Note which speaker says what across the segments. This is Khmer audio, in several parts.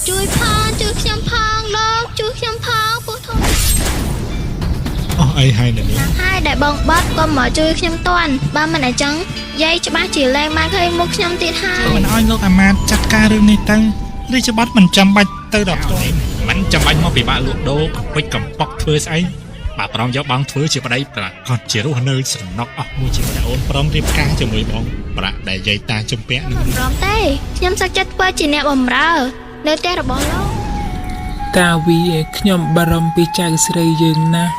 Speaker 1: ជួយផងជួយខ្ញុំផងលោកជួយខ្ញុំផងពូធំ
Speaker 2: អស់អីហើយនេះ
Speaker 1: ហើយដែលបងបាត់ក៏មកជួយខ្ញុំតាន់បើមិនអញ្ចឹងយាយច្បាស់ជាលែងបានឃើញមុខខ្ញុំទៀតហើយ
Speaker 2: មិនអោយលោកអាម៉ាតចាត់ការរឿងនេះទៅរាជបុត្រមិនចាំបាច់ទៅដល់ផ្ទាល់មិនចាំបាច់មកពិបាកលក់ដូរពេចកំប៉ុកធ្វើស្អីបាទប្រងយកបងធ្វើជាប្តីប្រាកដជារស់នៅស្រណុកអស់មួយជាម្នាក់អូនព្រមរៀបការជាមួយបងប្រាក់ដែលយាយតាជំពាក់នឹង
Speaker 1: ព្រមទេខ្ញុំសឹកចិត្តធ្វើជាអ្នកបម្រើនៅផ្ទះរបស់លោក
Speaker 3: តាវីខ្ញុំបារម្ភពីចៅស្រីយើងណាស់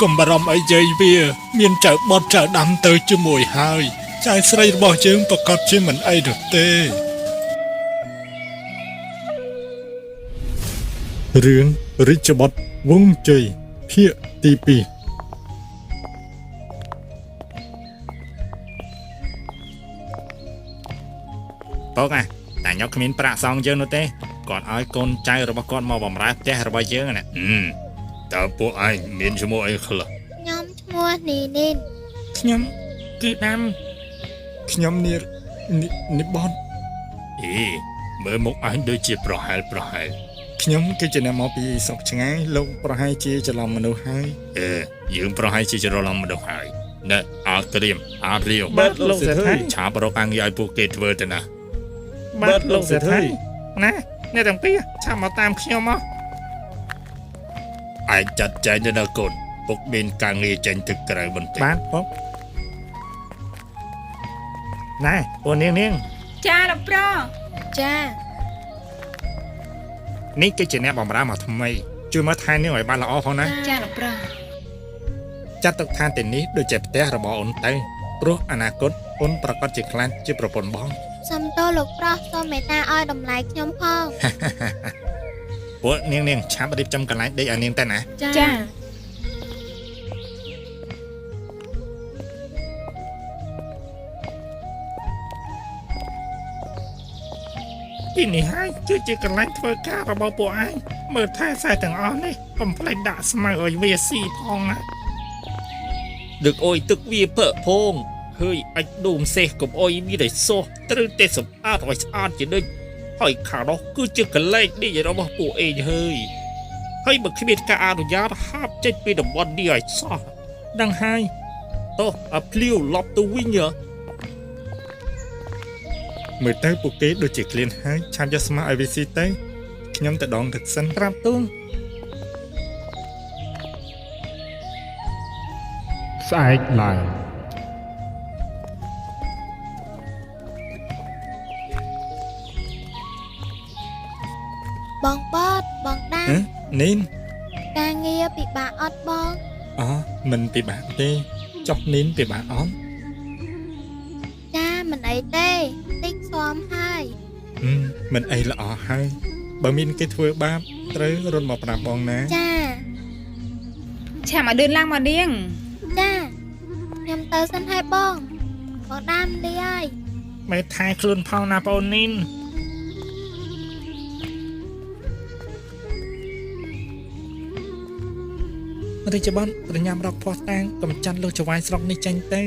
Speaker 2: កុំបារម្ភអីយាយវាមានចៅបត់ចៅដាំទៅជាមួយហើយចៅស្រីរបស់យើងប្រកាសជាមិនអីនោះទេរឿងរាជបុត្រវង្សជ័យភាគទី2បងតែញ៉ុកគ្មានប្រាក់សងយើងនោះទេគាត់ឲ្យកូនចៅរបស់គាត់មកបម្រើផ្ទះរបស់យើងណាតើពួកឯងមានឈ្មោះអីខ្លះ
Speaker 1: ខ្ញុំឈ្មោះនីនីន
Speaker 2: ខ្ញុំគឺដាំខ្ញុំនេះបនអេមើលមុខឯងដូចជាប្រហែលខ្ញុំគឺជាអ្នកមកពីស្រុកឆ្ងាយលោកប្រហែលជាច្រឡំមនុស្សហើយយើងប្រហែលជាច្រឡំមនុស្សហើយណែអត់ត្រៀមអត់រៀវ
Speaker 4: បើលោកសេដ្ឋី
Speaker 2: ឆាបរកអង្គឲ្យពួកគេធ្វើទៅណា
Speaker 4: បើលោកសេដ្ឋី
Speaker 2: ណាអ្នកទាំងពីរឆាប់មកតាមខ្ញុំមកឯងចាត់ចែងទៅដល់កូនពុកមានការងារចេញទៅក្រៅបន្តិចបាទពុកណែអូននាង
Speaker 5: ចាលោកប្រុស
Speaker 1: ចា
Speaker 2: នេះគឺជាអ្នកបម្រើមកថ្មីជួយមើលថែនាងឲ្យបានល្អផងណា
Speaker 5: ចាលោកប្រុស
Speaker 2: ចាត់ទុកថាទីនេះដូចជាផ្ទះរបស់អូនទៅព្រោះអនាគតអូនប្រកាសជាខ្លាចជាប្រពន្ធបង
Speaker 1: សំទោលោកប្រុសសូមមេត្តាឲ្យតម្លៃខ្ញុំផង
Speaker 2: ពួកនាងឆាប់រៀបចំកន្លែងដេកឲ្យនាងទៅណា
Speaker 5: ចា
Speaker 2: ទីនេះហើយគឺជាកន្លែងធ្វើការរបស់ពួកឯងមើលថែខ្សែទាំងអស់នេះកុំភ្លេចដាក់ស្មៅឲ្យវាស៊ីផងណា
Speaker 4: ដឹកអុយទឹកវាភើផងហើយអាចដូមសេះកុំអុយមានតែសោះត្រូវតែសម្អាតឲ្យស្អាតជានិច្ចហើយខាងនោះគឺជាកន្លែងនេះរបស់ពួកឯងហើយបើគ្មានការអនុញ្ញាតហាប់ចេញពីតំបន់នេះឲ្យសោះដឹងហើយតោះអាភ្លាវលប់ទៅវិញ
Speaker 2: មើលទៅពួកគេដូចជាក្លៀនហើយឆាប់យកស្មាឲ្យវាស៊ីទៅខ្ញុំទៅដងទឹកសិនប្រាប់ទូងស្អែកឡើង
Speaker 1: បងបតបងដាំ
Speaker 2: នីន
Speaker 1: ការងារពិបាកអត់បង
Speaker 2: មិនពិបាកទេចុះនីនពិបាកអត់
Speaker 1: ចាមិនអីទេតិចស្មហើយ
Speaker 2: មិនអីល្អហើយបើមានគេធ្វើបាបត្រូវរត់មកប្រាប់បងណា
Speaker 1: ចា
Speaker 5: ឆាប់មកឌឿនឡើងមកនាង
Speaker 1: ចាខ្ញុំទៅសិនហើយបងដាំលីហើយ
Speaker 2: មេថែខ្លួនផងណាបងនីនរាជបុត្រប្រញាប់រកភ័ស្តុតាងកំចាត់លោកចៅហ្វាយស្រុកនេះចេញទៅ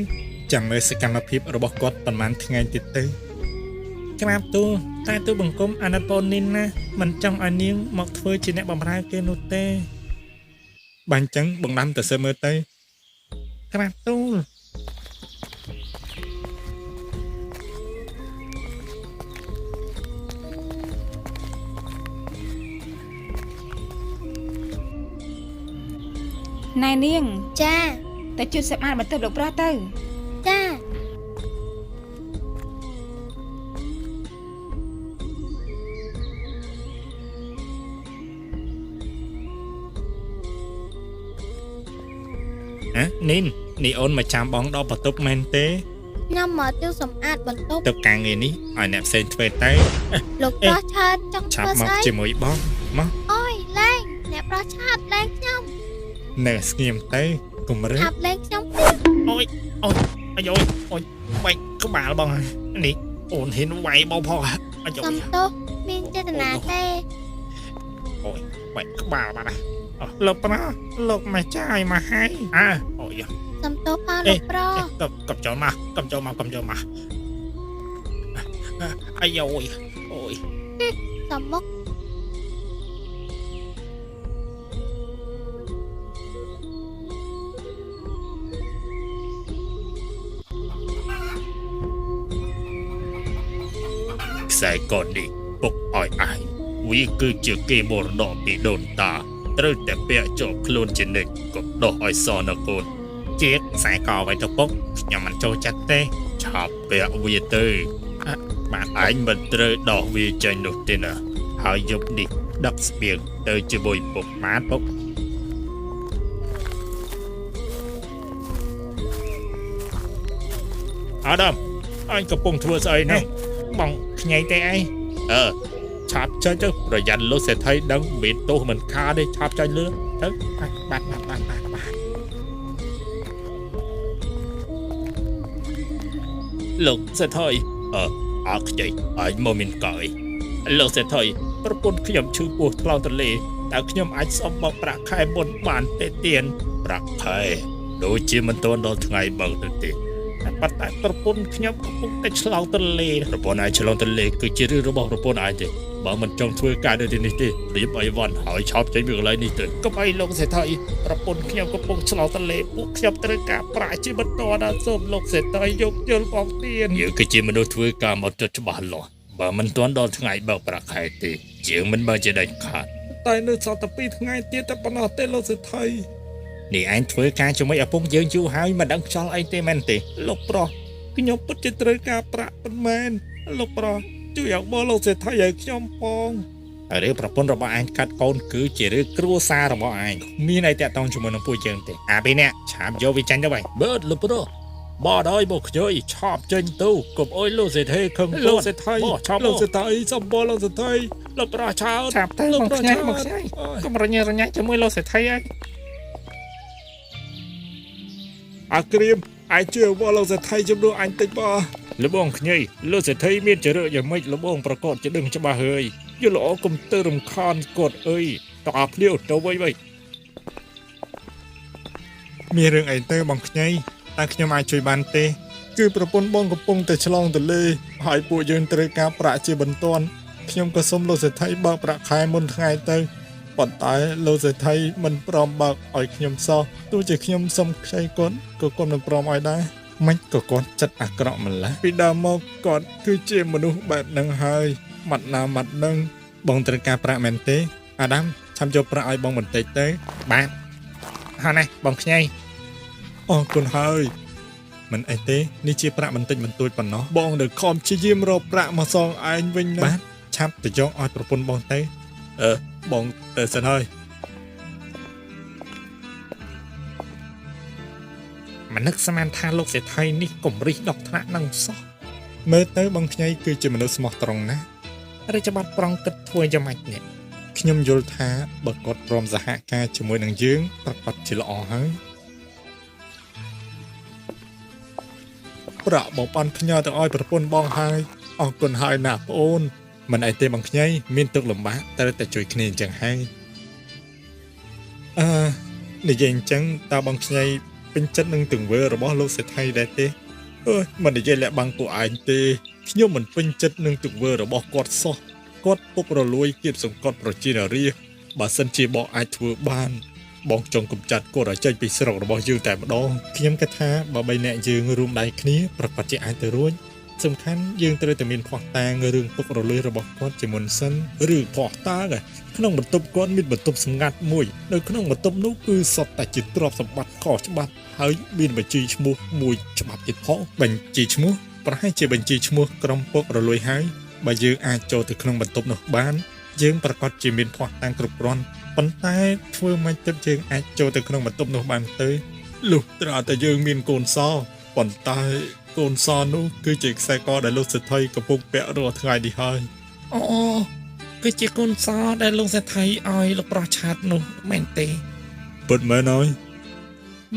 Speaker 2: ចាំមើលសកម្មភាពរបស់គាត់ប្រហែលថ្ងៃទៀតទៅក្រាបទូលតែទូបង្គំអាណិតបងនីនណាមិនចង់ឲ្យនាងមកធ្វើជាអ្នកបម្រើគេនោះទេបាញ់ចឹងបងដាំទៅសើមើលទៅក្រាបទូល
Speaker 5: ណែនាង
Speaker 1: ចា
Speaker 5: តែជួយសម្អាតបន្ទប់លោកប្រុសទៅ
Speaker 1: ចា
Speaker 2: នីននេះអូនមកចាំបងដល់បន្ទប់មែនទេ
Speaker 1: ខ្ញុំមកជួយសម្អាតបន្ទប់
Speaker 2: ទៅការងារនេះឲ្យអ្នកផ្សេងធ្វើទៅ
Speaker 1: លោកប្រុសឆាតចង់
Speaker 2: ធ្វើស្អីជាមួយបងមក
Speaker 1: អូយលេងអ្នកប្រុសឆាតលេងខ្ញុំ
Speaker 2: នៅស្ងៀមទៅកុំរើ
Speaker 1: ឆាប់លេងខ្ញុំ
Speaker 2: អូយបែកក្បាលបងនេះអូនហ៊ានវាយបងផង
Speaker 1: សំទោសមានចេតនាទេ
Speaker 2: អូយបែកក្បាលបាត់ណាលោកប្រុសលោកម្ចាស់ឲ្យមកហើយអូយ
Speaker 1: សំទោសផងលោកប្រុស
Speaker 2: កុំចូលមកអាយអូយ
Speaker 1: សំមុខ
Speaker 4: ខ្សែកនេះពុកឲ្យឯងវាគឺជាគេមរតកពីដូនតាត្រូវតែពាក់ជាប់ខ្លួនជានិច្ចកុំដោះឲ្យសនកូនជាខ្សែកអ្វីទៅពុកខ្ញុំមិនចូលចិត្តទេឆាប់ពាក់វាទៅបាទឯងមិនត្រូវដោះវាចេញនោះទេណាហើយយប់នេះដឹកស្បៀងទៅជាមួយពុកបានពុកអាដាមអញកំពុងធ្វើស្អីហ្នឹងបងខ្ញែងទេអីឆាប់ចេញទៅប្រយ័ត្នលោកសេដ្ឋីដឹងមានទោសមិនខាទេឆាប់ចេញលឿនទៅបាទលោកសេដ្ឋីអើខ្ចីអញមកមានកោយលោកសេដ្ឋីប្រពន្ធខ្ញុំឈឺពោះថ្លោងទលេតើខ្ញុំអាចសុំបបប្រាក់ខែមុនបានទេទៀនប្រាក់ខែដូចជាមិនទាន់ដល់ថ្ងៃបើកទៅទេប៉ុន្តែប្រពន្ធខ្ញុំកំពុងតែឆ្លងទន្លេប្រពន្ធឯងឆ្លងទន្លេគឺជារឿងរបស់ប្រពន្ធឯងទេបើមិនចង់ធ្វើការនៅទីនេះទេរៀបអីវ៉ាន់ហើយឆោបចេញពីកន្លែងនេះទៅកុំអីលោកសេដ្ឋីប្រពន្ធខ្ញុំកំពុងឆ្លងទន្លេពួកខ្ញុំត្រូវការប្រាក់ជាបន្តដល់សូមលោកសេដ្ឋីយកយល់បងទៀនយើងគឺជាមនុស្សធ្វើការមកចុចច្បាស់លាស់បើមិនទាន់ដល់ថ្ងៃបើកប្រាក់ខែទេជាងមិនបើជាដាច់ខាត
Speaker 2: តែនៅសល់តែ2ថ្ងៃទៀតតែប៉ុណ្ណោះទេលោកសេដ្ឋី
Speaker 4: នេះឯងធ្វើការជាមួយឪពុកយើងយូរហើយមិនដឹងខ្យល់អីទេមែនទេ
Speaker 2: លោកប្រុសខ្ញុំពិតជាត្រូវការប្រាក់ប៉ុន្មានលោកប្រុសជួយឲ្យបងលោកសេដ្ឋីឲ្យខ្ញុំផង
Speaker 4: រឿងប្រពន្ធរបស់ឯងកាត់កូនគឺជារឿងគ្រួសាររបស់ឯងមានអីតាក់ទងជាមួយនឹងពួកយើងទេពីនេះឆាប់យកវាចាញ់ទៅវិញ
Speaker 2: បើលោកប្រុសបាទហើយមកខ្ញយឆាប់ចេញទៅកុំអុយលោកសេដ្ឋីខឹងលោកសេដ្ឋីឆាប់លោកសេដ្ឋីសំបល់លោកសេដ្ឋីលោកប្រុសឆាប់
Speaker 4: ទៅមកខ្ញីកុំរញ៉េជាមួយលោកសេដ្ឋីឯង
Speaker 2: អាក្រៀមអាចជួយវល់លោកសេដ្ឋីជំនួសអញតិចបង
Speaker 4: លបងខ្ញីលោកសេដ្ឋីមានចរិតយ៉ាងម៉េចលបងប្រកបជាដឹងច្បាស់ហើយយល់ល្អកុំទៅរំខានគាត់អើយតើភ្លាវទៅវិញ
Speaker 2: មានរឿងអីទៅបងខ្ញីតើខ្ញុំអាចជួយបានទេគឺប្រពន្ធបងកំពុងតែឆ្លងទន្លេហើយពួកយើងត្រូវការប្រាក់ជាបន្ទាន់ខ្ញុំក៏សូមលោកសេដ្ឋីបើកប្រាក់ខែមុនថ្ងៃទៅប៉ុន្តែលោកសេដ្ឋីមិនព្រមបើកឲ្យខ្ញុំសោះទោះជាខ្ញុំសុំខ្ចីគាត់ក៏គាត់មិនព្រមឲ្យដែរមិនក៏គាត់ចិត្តអាក្រក់ម្ល៉េះពីដើមមកគាត់គឺជាមនុស្សបែបហ្នឹងហើយម៉ាត់ណាម៉ាត់នឹងបងត្រូវការប្រាក់មែនទេអាដាមឆាប់យកប្រាក់ឲ្យបងបន្តិចទៅ
Speaker 4: បាទហើយណាបងខ្ញី
Speaker 2: អរគុណហើយមិនអីទេនេះជាប្រាក់បន្តិចបន្តួចប៉ុណ្ណោះបងនៅខំព្យាយាមរកប្រាក់មកសងឯងវិញណា
Speaker 4: បាទ
Speaker 2: ឆាប់ទៅយកឲ្យប្រពន្ធបងទៅបងទៅសិនហើយ
Speaker 4: មិននឹកស្មានថាលោកសេដ្ឋីនេះកុំរិះដកថ្នាក់នឹងសោះ
Speaker 2: មើលទៅបងខ្ញីគឺជាមនុស្សស្មោះត្រង់ណាស់
Speaker 4: រាជបាត់ប្រងគិតធ្វើយ៉ាងម៉េចនេះ
Speaker 2: ខ្ញុំយល់ថាបើគាត់ព្រមសហការជាមួយនឹងយើងប្រកាសជាល្អហើយប្រាក់បងបានផ្ញើទៅឲ្យប្រពន្ធបងហើយអរគុណហើយណាប្អូនមិនអីទេបងខ្ញីមានទុកលំបាកត្រូវតែជួយគ្នាអញ្ចឹងហើយនិយាយអញ្ចឹងតើបងខ្ញីពេញចិត្តនឹងទង្វើរបស់លោកសេដ្ឋីដែរទេមិននិយាយលាក់បាំងពួកឯងទេខ្ញុំមិនពេញចិត្តនឹងទង្វើរបស់គាត់សោះគាត់ពុករលួយគៀបសង្កត់ប្រជានារីបើសិនជាបងអាចធ្វើបានបងចង់កម្ចាត់គាត់ឲ្យចេញពីស្រុករបស់យើងតែម្ដងខ្ញុំគិតថាបើ3នាក់យើងរួមដៃគ្នាប្រកាសជាអាចទៅរួចសំខាន់យើងត្រូវតែមានភ័ស្តុតាងរឿងពុករលួយរបស់គាត់ជាមុនសិនឬភ័ស្តុតាងក្នុងបន្ទប់គាត់មានបន្ទប់សម្ងាត់មួយនៅក្នុងបន្ទប់នោះគឺសុទ្ធតែជាទ្រព្យសម្បត្តិខុសច្បាប់ហើយមានបញ្ជីឈ្មោះមួយច្បាប់ទៀតផងបញ្ជីឈ្មោះប្រហែលជាបញ្ជីឈ្មោះក្រុមពុករលួយហើយបើយើងអាចចូលទៅក្នុងបន្ទប់នោះបានយើងប្រកាសជាមានភ័ស្តុតាងគ្រប់គ្រាន់ប៉ុន្តែធ្វើមិនទើបយើងអាចចូលទៅក្នុងបន្ទប់នោះបានទៅលុះត្រាតែយើងមានកូនសប៉ុន្តែកូនសនោះគឺជាខ្សែកដែលលោកសេដ្ឋីកំពុងពាក់រាល់ថ្ងៃនេះហើយ
Speaker 4: អូគឺជាកូនសដែលលោកសេដ្ឋីឲ្យលោកប្រុសឆាតនោះមែនទេ
Speaker 2: ពិតមែនហើយ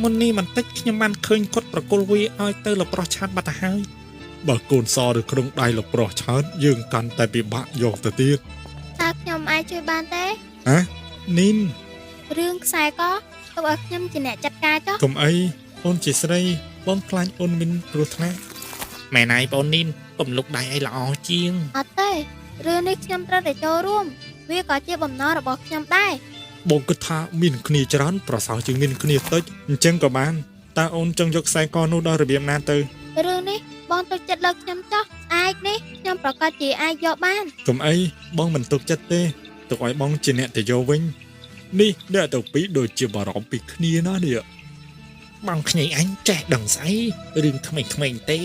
Speaker 4: មុននេះបន្តិចខ្ញុំបានឃើញគាត់ប្រគល់វាឲ្យទៅលោកប្រុសឆាតបាត់ទៅហើយ
Speaker 2: បើកូនសនៅក្នុងដៃលោកប្រុសឆាតយើងកាន់តែពិបាកយកទៅទៀត
Speaker 1: តើខ្ញុំអាចជួយបានទេ
Speaker 2: នីន
Speaker 1: រឿងខ្សែកទុកឲ្យខ្ញុំជាអ្នកចាត់ការចុះ
Speaker 2: កុំអីអូនជាស្រីបងខ្លាចអូនមានគ្រោះថ្នាក់
Speaker 4: ម៉ែណៃបងនីនកុំលុកដៃឲ្យល្អជាង
Speaker 1: អត់ទេរឿងនេះខ្ញុំត្រូវតែចូលរួមវាក៏ជាបំណងរបស់ខ្ញុំដែរ
Speaker 2: បងគិតថាមានគ្នាច្រើនប្រសើរជាងមានគ្នាតិចអញ្ចឹងក៏បានតើអូនចង់យកខ្សែកនោះដល់របៀបណាទៅ
Speaker 1: រឿងនេះប បងទុកចិត្តលើខ្ញុំចុះអាចនេះខ្ញុំប្រកាសជាអាចយកបានក
Speaker 2: ុំអីបងមិនទុកចិត្តទេទុកឲ្យបងជាអ្នកទៅយកវិញនេះអ្នកទៅពីរដូចជាបារម្ភពីគ្នាណានេះ
Speaker 4: បងខ្ញីអញចេះដឹងស្អីរឿងក្មេងៗទេ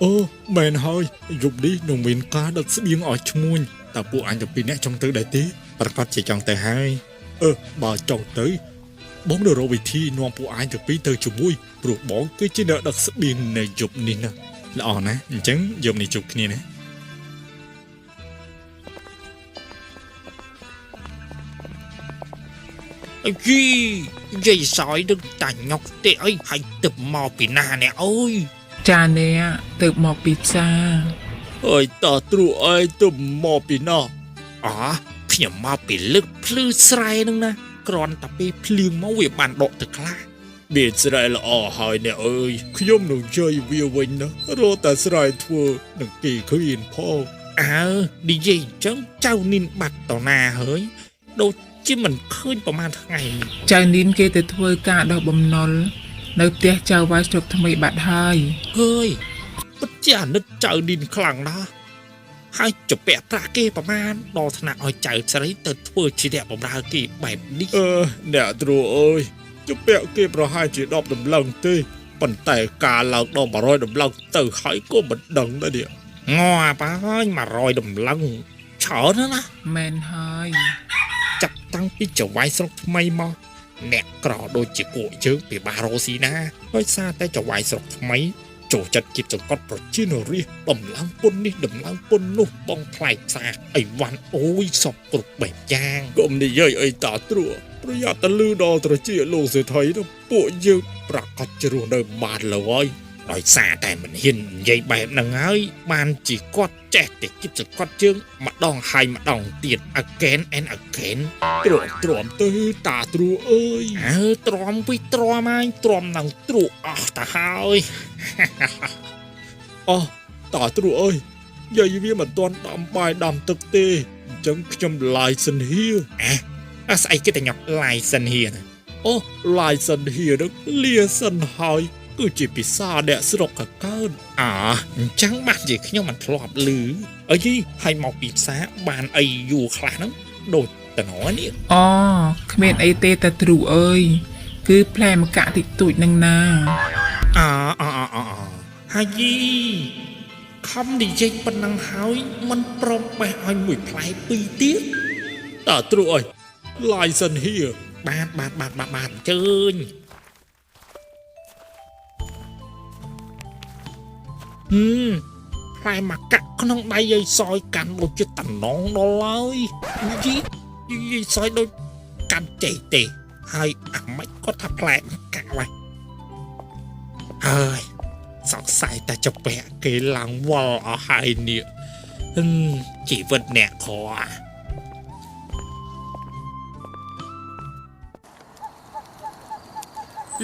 Speaker 2: អូមែនហើយយប់នេះនឹងមានការដឹកស្បៀងឲ្យឈ្មួញតើពួកអញទៅពីរអ្នកចង់ទៅដែរទេប្រកាសជាចង់ទៅហើយបើចង់ទៅបងនៅរកវិធីនាំពួកអញទៅពីរទៅជាមួយព្រោះបងគឺជាអ្នកដឹកស្បៀងនៅយប់នេះណាល្អណាស់អញ្ចឹងយប់នេះជួបគ្នាណា
Speaker 4: អីយាយសយនឹងតាញុកទេអីហើយទឹកមកពីណាអ្នកអើយ
Speaker 3: ចាអ្នកទៅមកពីផ្សារ
Speaker 4: អើយតើទ្រូអើយទឹកមកពីណាខ្ញុំមកពីលឹកភ្លឺស្រែនឹងណាគ្រាន់តែពេលភ្លៀងមកវាបានដកទៅខ្លះ
Speaker 2: មានស្រែល្អហើយអ្នកអើយខ្ញុំនឹងជួយវាវិញណារកតែស្រែធ្វើនឹងគេឃើញផង
Speaker 4: និយាយអញ្ចឹងចៅនីនបាត់តណាហើយដូចជាមិនឃើញប្រហែលថ្ងៃ
Speaker 3: ចៅនីនគេទៅធ្វើការដោះបំណុលនៅផ្ទះចៅវាយស្រុកថ្មីបាត់ហើយ
Speaker 4: ហើយពិតជាអាណិតចៅនីនខ្លាំងណាស់ហើយចពាក់ប្រាក់គេប្រហែលដល់ថ្នាក់ឲ្យចៅស្រីទៅធ្វើជាអ្នកបម្រើគេបែបនេះ
Speaker 2: អ្នកទ្រូអើយជពាក់គេប្រហែលជា10ដំឡឹងទេប៉ុន្តែការឡើងដល់100ដំឡឹងទៅហើយក៏មិនដឹងដែរនេះ
Speaker 4: ងាប់ហើយ100ដំឡឹងច្រើនណាស់
Speaker 3: មែនហើយ
Speaker 4: ចាប់តាំងពីចៅវាយស្រុកថ្មីមកអ្នកក្រដូចជាពួកយើងពីបារ៉ូស៊ីណាហើយសារតែចៅវាយស្រុកថ្មីចូលចិត្តគៀបសង្កត់ប្រជានរាស្ត្រដំឡើងពុននេះដំឡើងពុននោះបងថ្លៃផ្សារអីវ៉ាន់អូយសពគ្រប់បែបយ៉ាង
Speaker 2: កុំនិយាយអីតាទ្រួប្រយ័ត្នតែលឺដល់ត្រជាលោកសេដ្ឋីទៅពួកយើងប្រកាសជ្រោះនៅបានលើហើយ
Speaker 4: ដោយសារតែមិនហ៊ាននិយាយបែបហ្នឹងហើយបានជាគាត់ចេះតែគៀបសង្កត់យើងម្ដងហើយម្ដងទៀត again and again
Speaker 2: ទ្រាំទៅតាទ្រួអើយ
Speaker 4: ទ្រាំវិទ្រាំហើយទ្រាំនឹងទ្រុអស់ទៅហើយ
Speaker 2: តាទ្រួអើយយាយវាមិនទាន់ដាំបាយដាំទឹកទេអញ្ចឹងខ្ញុំឡាយសិនហៀ
Speaker 4: ស្អីគេតែញ៉ាំឡាយសិនហៀ
Speaker 2: ឡាយសិនហៀនឹងលាសិនហើយគឺជាពិសាអ្នកស្រុកកកើន
Speaker 4: អញ្ចឹងបានជាខ្ញុំមិនធ្លាប់ឮអីហើយមកពីផ្សារបានអីយូរខ្លះហ្នឹងដូចតណោនេះ
Speaker 3: គ្មានអីទេតាទ្រូអើយគឺផ្លែម្កាក់តិចតួចនឹងណា
Speaker 4: ហើយខំនិយាយប៉ុណ្ណឹងហើយមិនព្រមបេះឲ្យមួយផ្លែពីរទៀត
Speaker 2: តាទ្រួអើយឡាយសិនហៀ
Speaker 4: បានអញ្ជើញផ្លែមកកាក់ក្នុងដៃយាយសយកាន់ដូចជាតំណងដល់ហើយយាយសយដូចកាន់ចេះទេហើយអាម៉េចគាត់ថាផ្លែមកកាក់ហើយសង្ស័យតែចពាក់គេឡើងវល់អស់ហើយនេះជីវិតអ្នកខ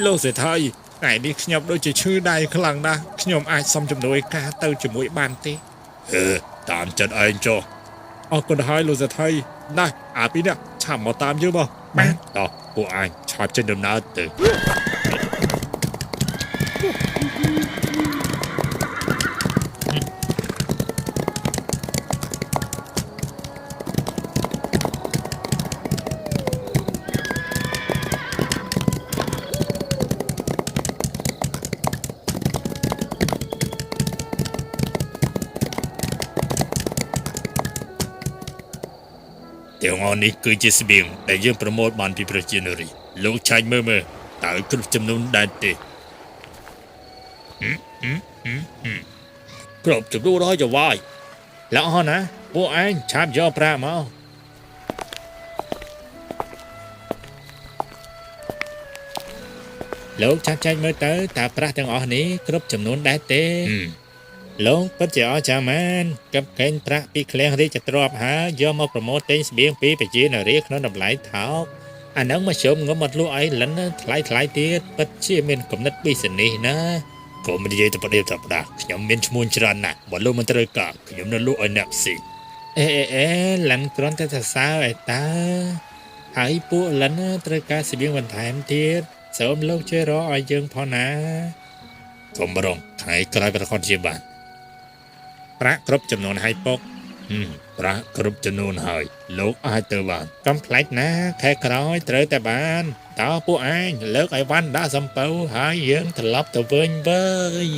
Speaker 2: លោកសេដ្ឋីថ្ងៃនេះខ្ញុំដូចជាឈឺដៃខ្លាំងណាស់ខ្ញុំអាចសុំជំនួយការទៅជាមួយបានទេតាមចិត្តឯងចុះអរគុណហើយលោកសេដ្ឋីណាស់អាពីរនេះឆាប់មកតាមយើងមកបានតោះពួកអញឆាប់ចេញដំណើរទៅ
Speaker 4: ទាំងអស់នេះគឺជាស្បៀងដែលយើងប្រមូលបានពីប្រជានារីលោកឆាញ់មើលតើគ្រប់ចំនួនដែរទេគ្រប់ចំនួនហើយចវាយល្អណាស់ពួកឯងឆាប់យកប្រាក់មកលោកឆាប់ចែកមើលទៅតើប្រាក់ទាំងអស់នេះគ្រប់ចំនួនដែរទេលោកពិតជាអស្ចារ្យមែនកັບកេងប្រាក់ពីឃ្លាំងរាជទ្រព្យហើយយកមកប្រមូលទិញស្បៀងពីប្រជានារីក្នុងតម្លៃថោកអានឹងមកជុំងំមកលក់អីលិនថ្លៃទៀតពិតជាមានគំនិតប៊ីសនេះណាកុំនិយាយទៅប្រដេប្រដាខ្ញុំមានឈ្មោះច្រើនណាស់បើលោកមិនត្រូវការខ្ញុំនឹងលក់ឲ្យអ្នកផ្សេងលិនគ្រាន់តែសរសើរឯតាហើយពួកលិនត្រូវការស្បៀងបន្ថែមទៀតសូមលោកជួយរកឲ្យយើងផងណា
Speaker 2: កុំរងថ្ងៃក្រោយប្រកបជាបានប្រាក់គ្រប់ចំនួនឲ្យពុកប្រាក់គ្រប់ចំនួនហើយលោកអាចទៅបានកុំផ្លាច់ណាខែក្រោយត្រូវតែបានតើពួកឯងលើកឲ្យវ៉ាន់ដាក់សំពៅហើយយើងត្រឡប់ទៅវិញវើយ